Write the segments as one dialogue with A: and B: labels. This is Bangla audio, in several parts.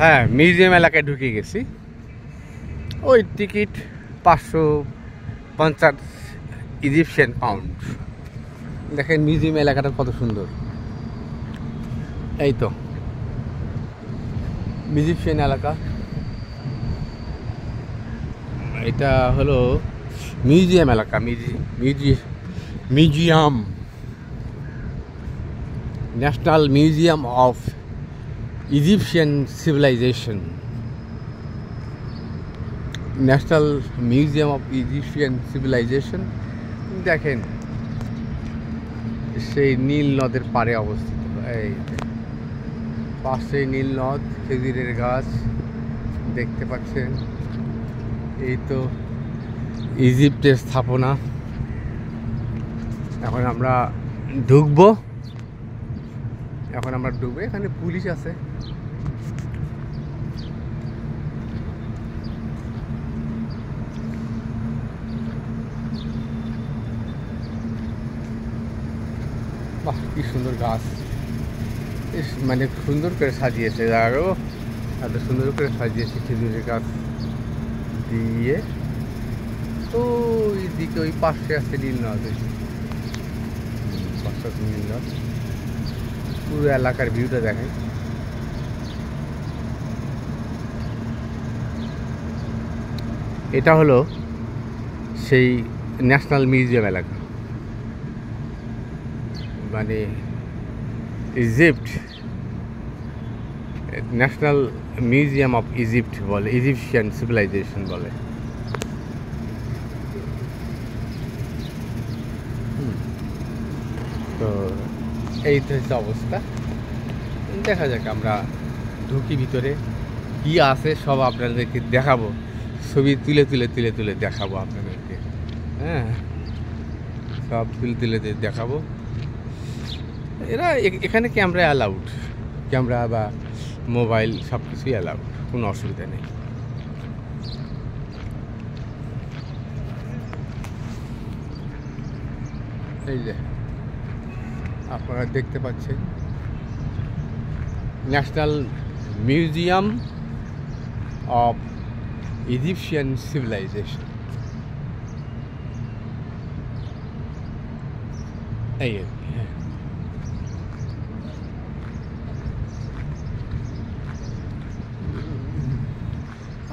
A: হ্যাঁ, মিউজিয়াম এলাকায় ঢুকে গেছি। ওই টিকিট 550 ইজিপশিয়ান পাউন্ড। দেখেন মিউজিয়াম এলাকাটা কত সুন্দর। এই তো ইজিপশিয়ান এলাকা। এটা হলো মিউজিয়াম এলাকা। Museum, national museum of Egyptian civilisation. National museum of Egyptian civilisation. দেখেন সেই নীল নদের পাড়ে অবস্থিত। এই পাশে নীল নদ, খেজুরের গাছ দেখতে পাচ্ছেন। এই তো ইজিপ্টের স্থাপনা। এখন আমরা ঢুকবো। এখানে পুলিশ আছে। বাহ, কি সুন্দর গাছ! মানে সুন্দর করে সাজিয়েছে, আরো এত সুন্দর করে সাজিয়েছে খেজুরের গাছ দিয়ে। ওই দিকে ওই পাশে আছে নীল নদ। নীল নদ, পুরো এলাকার ভিউটা দেখেন। এটা হলো সেই ন্যাশনাল মিউজিয়াম এলাকা, মানে Egypt national museum of Egypt বলে, ইজিপশিয়ান সিভিলাইজেশন বলে। তো এই তো হচ্ছে অবস্থা। দেখা যাক, আমরা ঢুকি ভিতরে, কি আছে সব আপনাদেরকে দেখাবো। ছবি তুলে দেখাবো আপনাদেরকে। হ্যাঁ, সব তুলে দেখাবো। এখানে ক্যামেরা অ্যালাউড, ক্যামেরা বা মোবাইল সব কিছুই অ্যালাউড, কোনো অসুবিধা নেই। এই যে আপনারা দেখতে পাচ্ছেন national museum of Egyptian civilisation. এই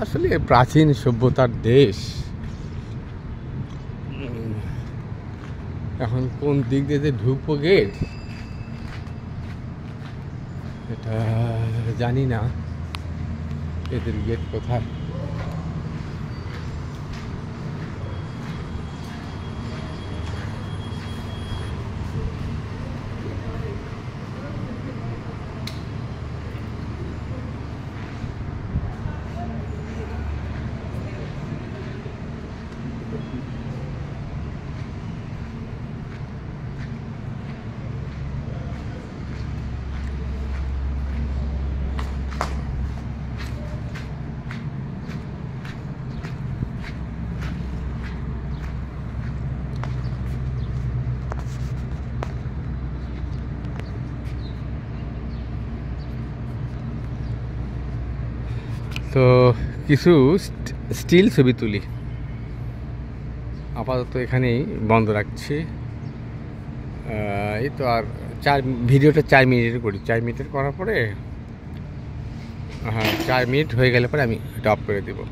A: আসলে প্রাচীন সভ্যতার দেশ। এখন কোন দিক দিয়ে যে ঢুকবো গেট, এটা জানি না। এদের গেট কোথায়? তো কিছু স্টিল ছবি তুলি। আপাতত এখানেই বন্ধ রাখছি। এই তো আর ভিডিওটা 4 মিনিটের করি। 4 মিনিটের করার পরে, হ্যাঁ 4 মিনিট হয়ে গেলে পরে আমি এটা অফ করে দেবো।